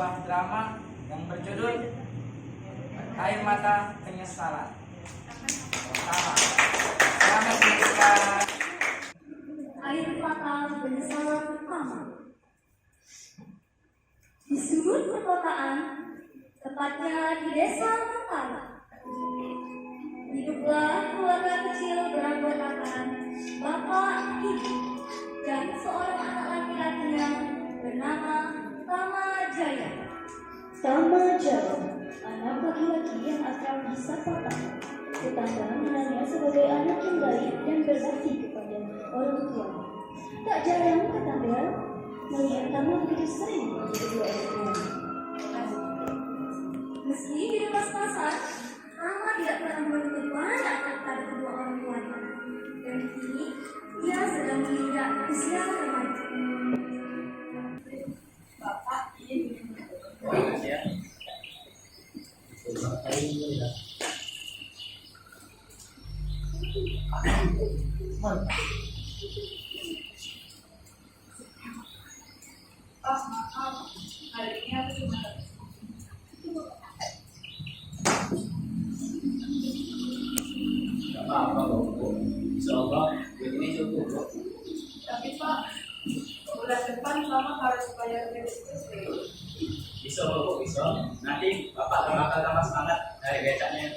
sebuah drama yang berjudul Air Mata Penyesalan. Pertama, selamat menyaksikan Air Mata Penyesalan pertama. Di sudut perkotaan, tepatnya di desa Mentara, hiduplah keluarga kecil beranggotakan bapak, ibu, dan seorang anak laki-lakinya bernama Tama Jaya. Tama Jaya, anak laki-laki yang akrab disapa Tama. Tetangga mengenalnya sebagai anak yang baik dan berbakti kepada orang tuanya. Tak jarang tetangga melihat Tama begitu sering menjadi kedua orang tuanya. Meski di pas-pasan, Tama tidak pernah menuntut banyak kepada kedua orang tuanya. Dan kini, ia sedang menginjak usia remaja. Bapak ini maaf, hari ini aku cuma Gak apa-apa kok, Bu. Insya Allah, duit ini cukup, Bu. tapi Pak, bulan depan Mama harus bayar listrik. Bisa, Bu, bisa. Nanti Bapak bakal tambah semangat dari becaknya.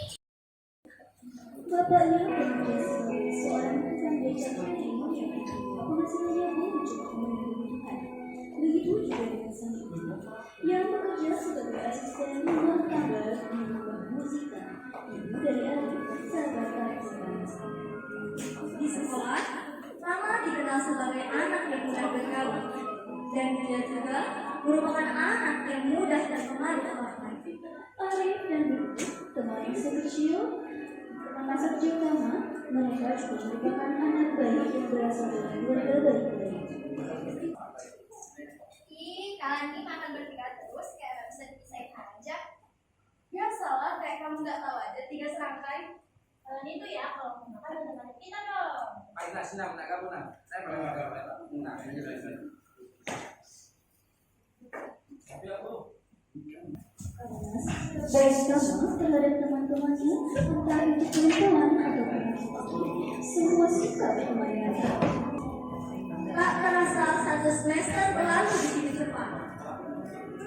Bapaknya bekerja sebagai seorang tukang becak kaki yang penghasilannya belum cukup memenuhi kebutuhan. Begitu juga dengan sang ibu yang bekerja sebagai asisten rumah tangga di rumah Musika, ibu dari Ari, sahabat Tarzan. Di sekolah, Tama dikenal sebagai anak yang mudah bergaul, dan dia juga merupakan anak yang mudah terpengaruh orang. Arif dan Bibi, teman masa kecil Tama, mereka juga merupakan anak baik yang berasal dari keluarga baik-baik. Kalian ini makan bertiga terus, kayak gak bisa dipisahin aja. Biasalah, kayak kamu gak tahu aja 3 serangkai. Kalian itu ya, kalau mau makan udah banyak kita dong. Pak Inas, senang, nak kamu nak. Saya boleh makan, Pak. Nah, ini sudah. Tapi aku Baik Tama terhadap teman-temannya, entah itu perempuan atau perempuan, semua suka berteman dengan Tama. Tak terasa satu semester berlalu begitu cepat.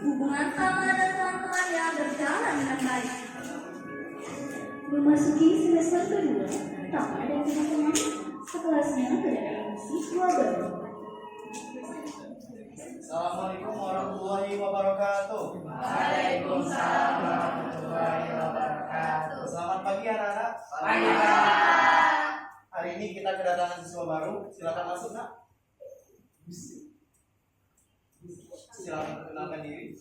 Hubungan Tama dan teman-temannya berjalan dengan baik. Memasuki semester kedua, Tama dan teman-teman sekelasnya kedatangan siswa baru. Assalamualaikum warahmatullahi wabarakatuh. Waalaikumsalam warahmatullahi wabarakatuh. Selamat pagi anak-anak. Pagi, Pak. Hari ini kita kedatangan siswa baru. Silakan masuk, Nak. Silakan perkenalkan diri.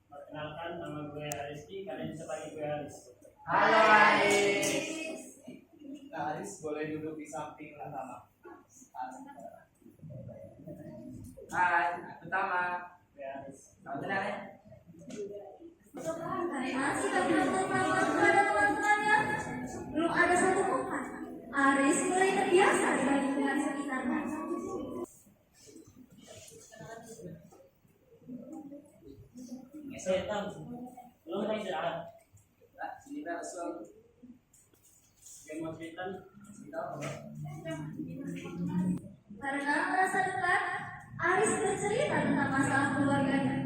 Perkenalkan, nama gue Rizky, kalian bisa panggil gue Aris. Halo, Aris. Nah, Aris boleh duduk di samping Tama. Hai, aku Tama. Gue Aris. Kamu kenal ya? Karena sikap beruntung Tama kepada teman-temannya belum ada satu pekan, Aris mulai terbiasa dengan lingkungan sekitarnya. Saya tahu, belum kita istirahat. Nah, sini Pak, Rasul. Gue mau cerita, Karena merasa dekat, Aris bercerita tentang masalah keluarganya.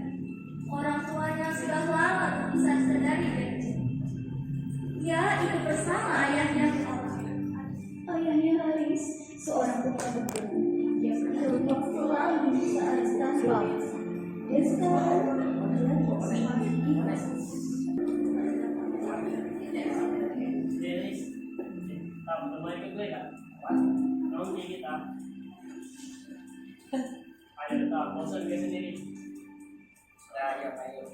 Orang tuanya sudah lama terpisah dari dia. Ia ikut bersama ayahnya ke sekolah. Ayahnya Aris, seorang tukang bekerja yang berjuang selalu bisa Aris tanpa. Dan sekarang adalah semakin ikhlas. Aris, kamu teman ikut gue kan? Kamu kayak kita. Ayo tetap, bosan gue sendiri. Ya, Pak. Ayo.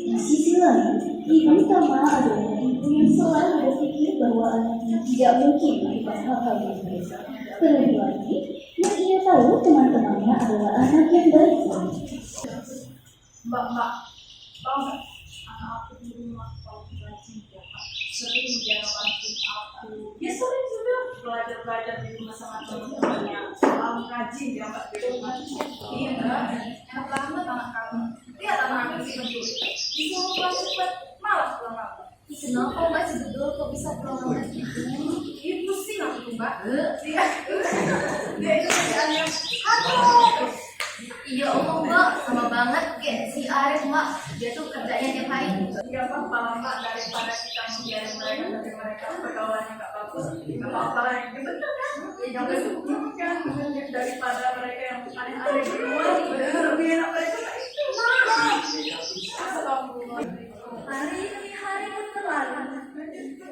Di sisi lain, Ibu Tama tidak mungkin melakukan hal-hal yang biasa. Terlebih lagi, yang ia tahu teman-temannya adalah anak yang baik. Mbak, tahu nggak? Anak aku di rumah kalau rajin ya, Pak. Sering dia bantuin aku. Dia sering juga belajar di rumah sama teman-temannya. Rajin dia Mbak di rumah. Iya, enak banget anak kamu. Lihat anak aku sih peduli. Disuruh pulang cepat, malas pulang lambat. Kenapa Mbak Cedul kok bisa pulang lambat gitu? Iya pusing aku tuh Mbak. Dia itu kerjaannya aduh. Iya omong Mbak, sama banget kayak si Arif Mbak. Dia tuh kerjanya tiap hari. Gak apa-apa lah Mbak, daripada kita membiarkan mereka tapi mereka pergaulannya gak bagus. Gak apa-apa lah, yang bener kan? Yang bener kan? Daripada mereka yang aneh-aneh di luar, lebih enak mereka tak itu. Astagfirullah. Hari demi hari pun berlalu.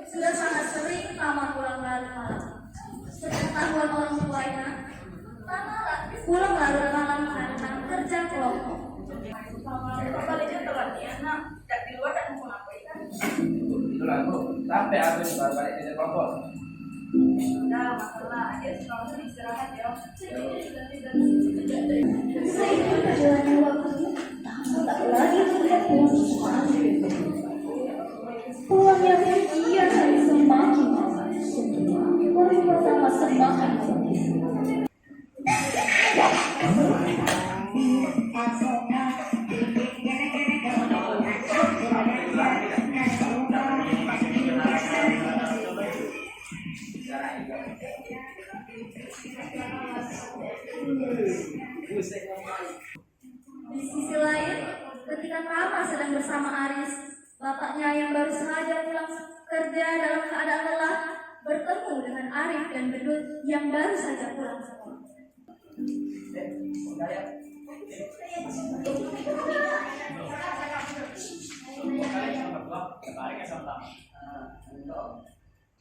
Sudah sangat sering Tama pulang larut malam. Sepengetahuan orang tuanya, Tama pulang larut malam karena kerja kelompok. Baliknya telat ya, nak. Tak di luar tak mau ngapain kan? Itulah aku sampai habis baru balik ke kelompok. Udah, masalah. Akhir sekolah istirahat ya. Seiring berjalannya waktu, Tama tak lagi terlihat pulang ke sekolah. Pulangnya pun kian hari semakin lama. Hari pertama semakin lama. Di sisi lain, ketika Tama sedang bersama Aris, bapaknya yang baru saja pulang kerja dalam keadaan lelah, bertemu dengan Arif dan Bedut yang baru saja pulang sekolah.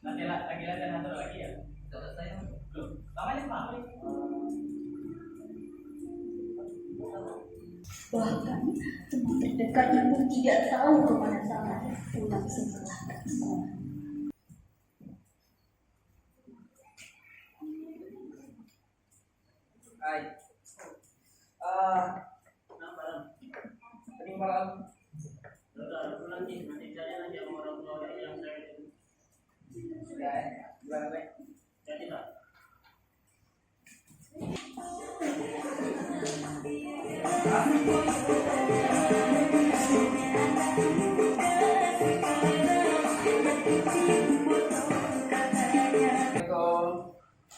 Nanti lagi latihan nanti lagi ya. Belum. Namanya apa? Bahkan teman terdekatnya pun tidak tahu kemana Tama pulang setelah sekolah. Hai. Tadi malam Nanti saya aja orang tua yang saya sudah gimana Pak? jadi Pak.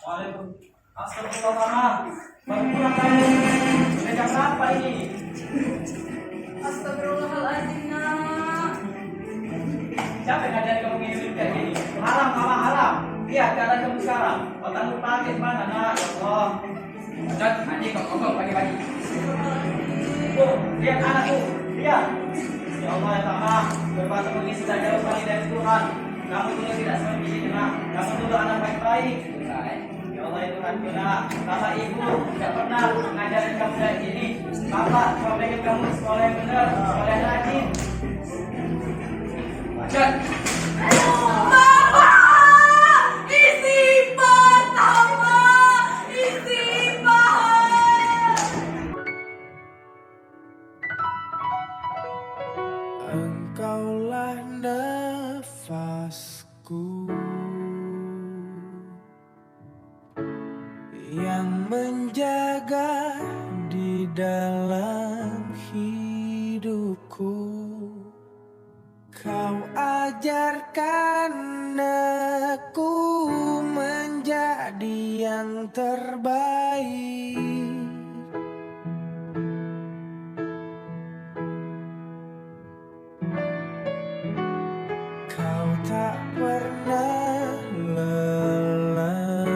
Waalaikumsalam. Astagfirullah. Baru pulang kamu. Sudah jam berapa ini? Astagfirullahaladzim, nak. Siapa yang ngajarin kamu ngirimin kayak gini? Haram, mama haram. Lihat keadaan kamu sekarang. Otakmu pakai mana nak? Ya Allah. Macet, nanti kok pagi-pagi. Lihat anakku. Lihat. Ya Allah ya Tama. Berbahasa ini sudah jauh sekali dari Tuhan. Kamu dulu tidak seperti ini nak. Kamu dulu anak baik-baik. Ya Allah itu kan nak. Bapak ibu tidak pernah mengajarin kamu kayak gini. Bapak cuma pengen kamu sekolah yang benar, sekolah yang rajin. Macet. Engkaulah nafasku yang menjaga di dalam hidupku. Kau ajarkan aku menjadi yang terbaik. Kau tak pernah lelah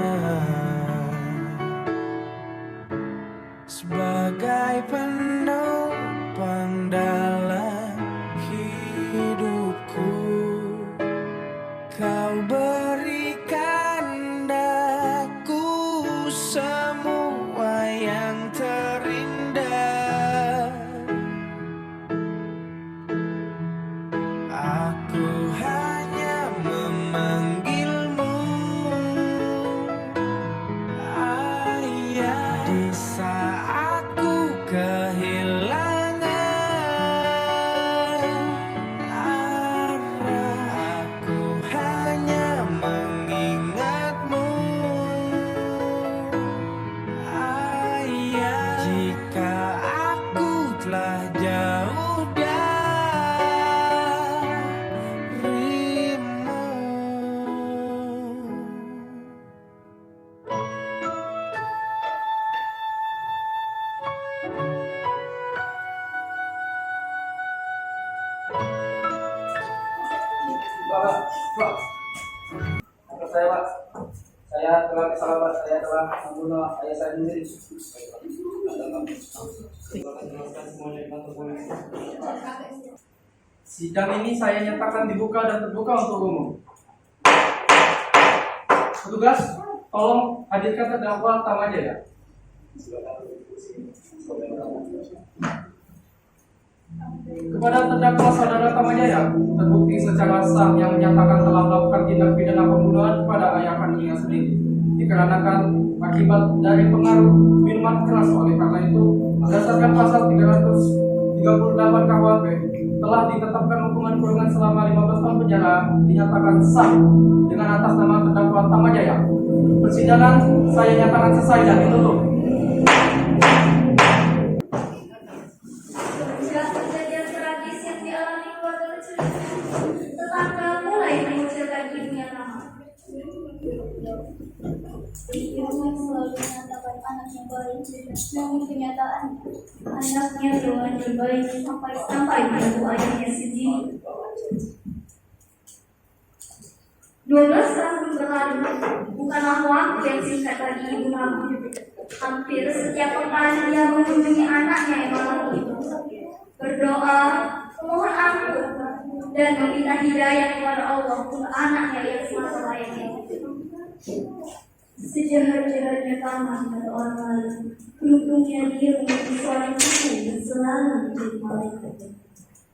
sebagai penopang dalam hidupku. Kau berikan daku semua yang terindah. Aku hanya memanggilmu sahabat saya telah membunuh ayah saya sendiri. Sidang ini saya nyatakan dibuka dan terbuka untuk umum. Petugas, tolong hadirkan terdakwa Tamajaya. Kepada terdakwa saudara Tamajaya, terbukti secara sah yang menyatakan telah melakukan tindak pidana pembunuhan kepada ayah kandungnya sendiri dikarenakan akibat dari pengaruh minuman keras. Oleh karena itu, berdasarkan pasal 338 KUHP, telah ditetapkan hukuman kurungan selama 15 tahun penjara dinyatakan sah dengan atas nama terdakwa Tamajaya. Persidangan saya nyatakan selesai dan ditutup. Sejak kejadian tragis yang dialami keluarga kecil, tetangga mulai mengucilkan ibunya nama. Ibu yang selalu mengatakan anak yang baik, namun kenyataannya Anaknya dengan berbaik sampai mengganggu ayahnya sendiri. 12 tahun berlalu, bukanlah waktu yang singkat bagi ibu Nabi. Hampir setiap pekan dia mengunjungi anaknya yang malam itu, berdoa, memohon ampun, dan meminta hidayah kepada Allah untuk anaknya yang semasa layaknya. Sejahat-jahatnya taman pada orang lain, beruntungnya dia menjadi seorang ibu yang selalu menjadi malaikat.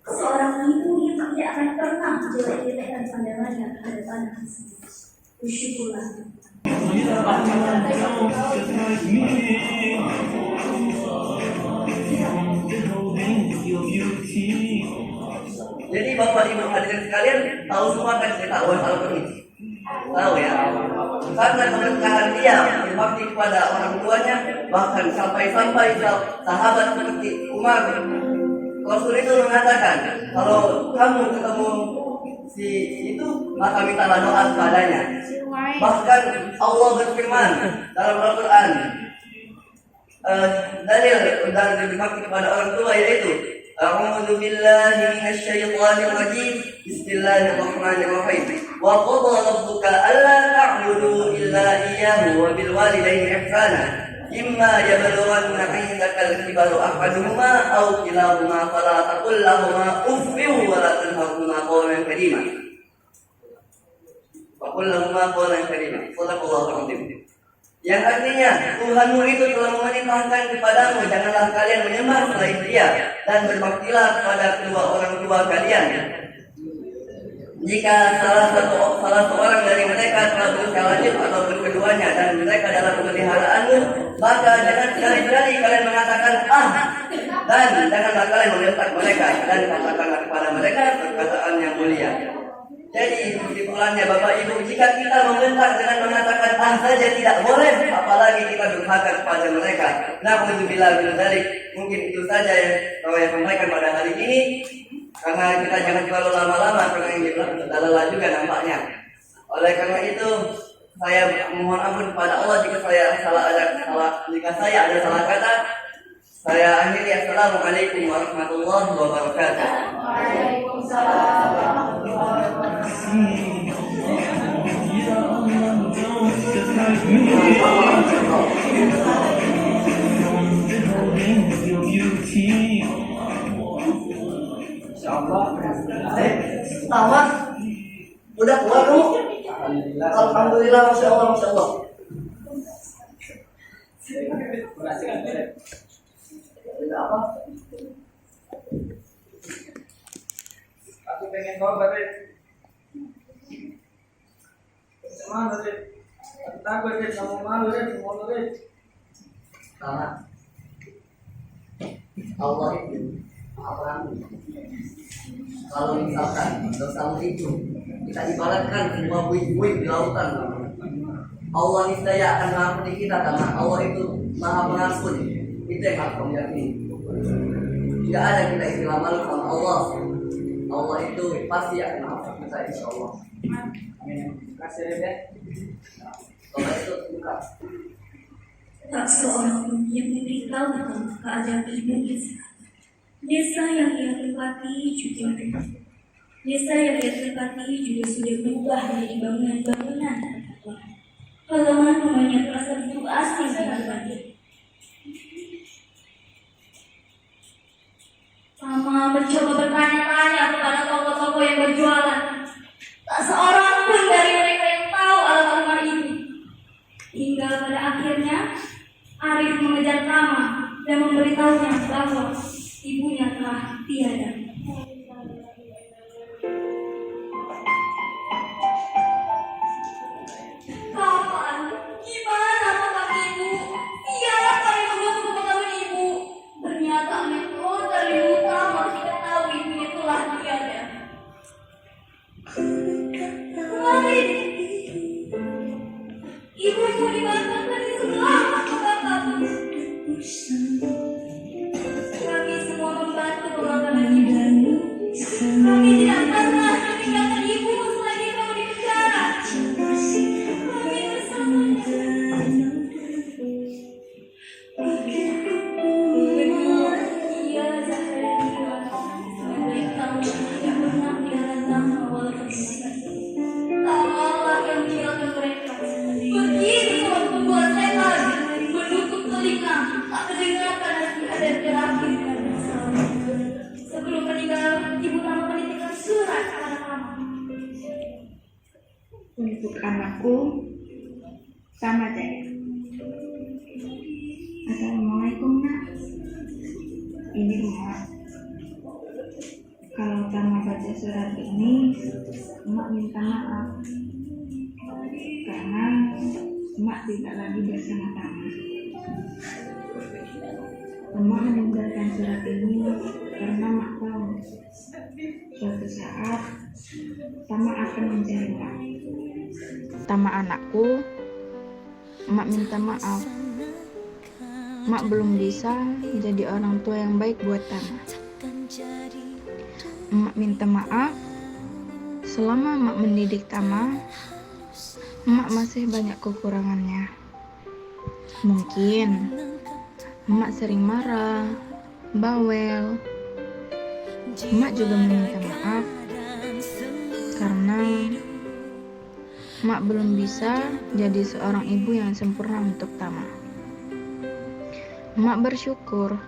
Seorang ibu yang tidak akan pernah menjelek-jelekkan pandangannya terhadap anaknya sendiri. Bersyukurlah. Jadi Bapak Ibu hadirin sekalian tahu semua kan cerita awal Al-Qur'an ini? Tahu ya? Karena keberkahan dia berbakti kepada orang tuanya, bahkan sampai-sampai sahabat seperti Umar, Rasul itu mengatakan, kalau kamu ketemu si itu, maka mintalah doa kepadanya. Bahkan Allah berfirman dalam Al-Quran, dalil dan berbakti kepada orang tua yaitu A'udzu billahi minasyaitonir rajim. Bismillahirrahmanirrahim. Wa qadha rabbuka alla ta'budu illa iyyahu wa bil walidayni ihsana. Imma yablughanna 'indaka al-kibara ahaduhuma aw kilahuma fala taqul lahumā uffin wa la tanharhumā qawlan karīmā. Wa qul lahumā qawlan karīmā. Shadaqallahul 'azim. Yang artinya Tuhanmu itu telah memerintahkan kepadamu, janganlah kalian menyembah selain Dia dan berbaktilah kepada kedua orang tua kalian. Jika salah seorang dari mereka telah berusia lanjut ataupun keduanya dan mereka dalam pemeliharaanmu, maka jangan sekali-kali kalian mengatakan dan janganlah kalian membentak mereka dan katakanlah kepada mereka perkataan yang mulia. Jadi kesimpulannya Bapak Ibu, jika kita membentak dengan mengatakan saja tidak boleh, apalagi kita durhaka kepada mereka. Na'udzubillah min dzalik. Mungkin itu saja yang saya sampaikan pada hari ini. Karena kita jangan terlalu lama-lama, karena yang dibilang sudah lelah juga nampaknya. Oleh karena itu, saya mohon ampun kepada Allah jika saya ada salah kata. Saya akhiri. Assalamualaikum warahmatullahi wabarakatuh. Waalaikumsalam warahmatullahi wabarakatuh. Insyaallah. Tamat. Udah keluar kamu? Alhamdulillah. Alhamdulillah, masya Allah, masya Allah. Tidak apa? Aku pengen kau balik. Sama balik. Aku takut deh, kamu malu deh, mau deh. Tamat. Allah itu apa? Kalau misalkan dosamu itu kita ibaratkan semua buih-buih di lautan, Allah niscaya akan mengampuni kita karena Allah itu Maha Pengampun. Itu yang harus kamu yakini. Tidak ada kita istilah malu sama Allah. Allah itu pasti akan mengampuni kita, insya Allah. Amin. Terima kasih deh. Kalau itu buka. Tak seorang pun yang memberitahu tentang keadaan ibunya sekarang. Desa yang ia tempati juga Desa yang ia tempati juga sudah berubah menjadi bangunan-bangunan. Bagaimana melihat rasa begitu asing di hati? Tama mencoba bertanya-tanya kepada toko-toko yang berjualan. Tak seorang pun dari mereka yang tahu alamat rumah itu. Hingga pada akhirnya Arif mengejar Tama dan memberitahunya bahwa ibunya telah tiada. Kapan? Gimana kabar ibu? Siapa yang membantu pengalaman ibu? Ternyata metode dari utama kita tahu ibunya telah tiada. Lain, ibuku dibantu dari selamat kebakaran. Kami semua membantu pengalaman ibu. Kami tidak pernah meninggalkan ibu selagi kamu di penjara. Kami bersamanya. Benar, iya Zahra. Mereka tidak pernah datang walaupun Tamalah yang meninggalkan mereka. Begitu membuat saya lagi menutup telinga, tak mendengarkan nasihat dan terakhir dengan bersalah. Sebelum meninggal, ibu Tama menitipkan surat kepada Tama. Untuk anakku, Tama Jaya. Assalamualaikum nak. Ini Emak. Kalau Tama baca surat ini, Emak minta maaf karena Emak tidak lagi bersama Tama. Emak meninggalkan surat ini karena Emak tahu suatu saat Tama akan mencari Emak. Tama anakku, Emak minta maaf. Emak belum bisa jadi orang tua yang baik buat Tama. Emak minta maaf. Selama Emak mendidik Tama, Emak masih banyak kekurangannya. Mungkin Emak sering marah, bawel. Emak juga meminta maaf karena Emak belum bisa jadi seorang ibu yang sempurna untuk Tama. Emak bersyukur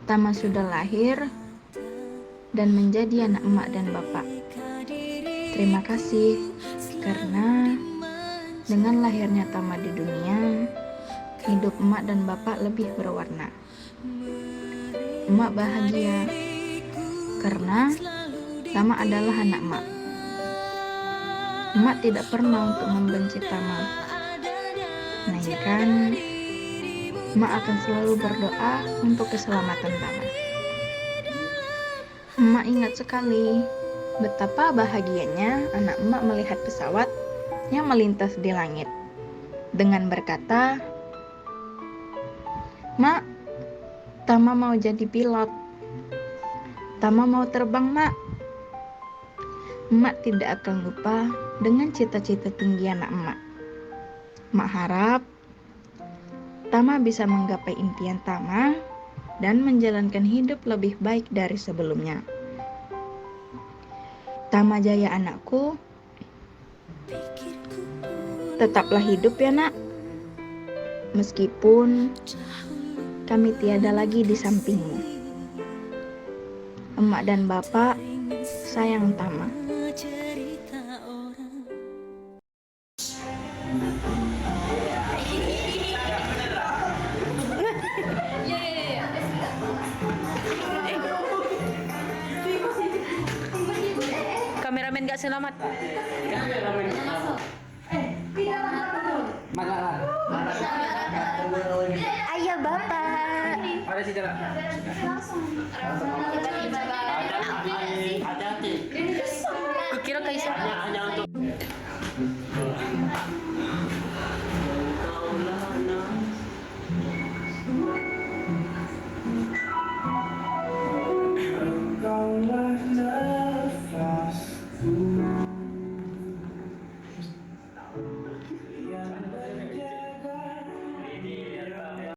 Tama sudah lahir dan menjadi anak emak dan bapak. Terima kasih karena dengan lahirnya Tama di dunia, hidup emak dan bapak lebih berwarna. Emak bahagia karena Tama adalah anak emak. Emak tidak pernah untuk membenci Tama, melainkan emak akan selalu berdoa untuk keselamatan Tama. Emak ingat sekali betapa bahagianya anak emak melihat pesawat yang melintas di langit dengan berkata, "Mak, Tama mau jadi pilot. Tama mau terbang, Mak." Emak tidak akan lupa dengan cita-cita tinggi anak emak. Emak harap Tama bisa menggapai impian Tama dan menjalankan hidup lebih baik dari sebelumnya. Tama Jaya anakku, tetaplah hidup ya nak. Meskipun kami tiada lagi di sampingmu. Emak dan bapak sayang Tama. Kameramen gak selamat. Ayo bapak. Ada sih jalan. Langsung. Hati-hati.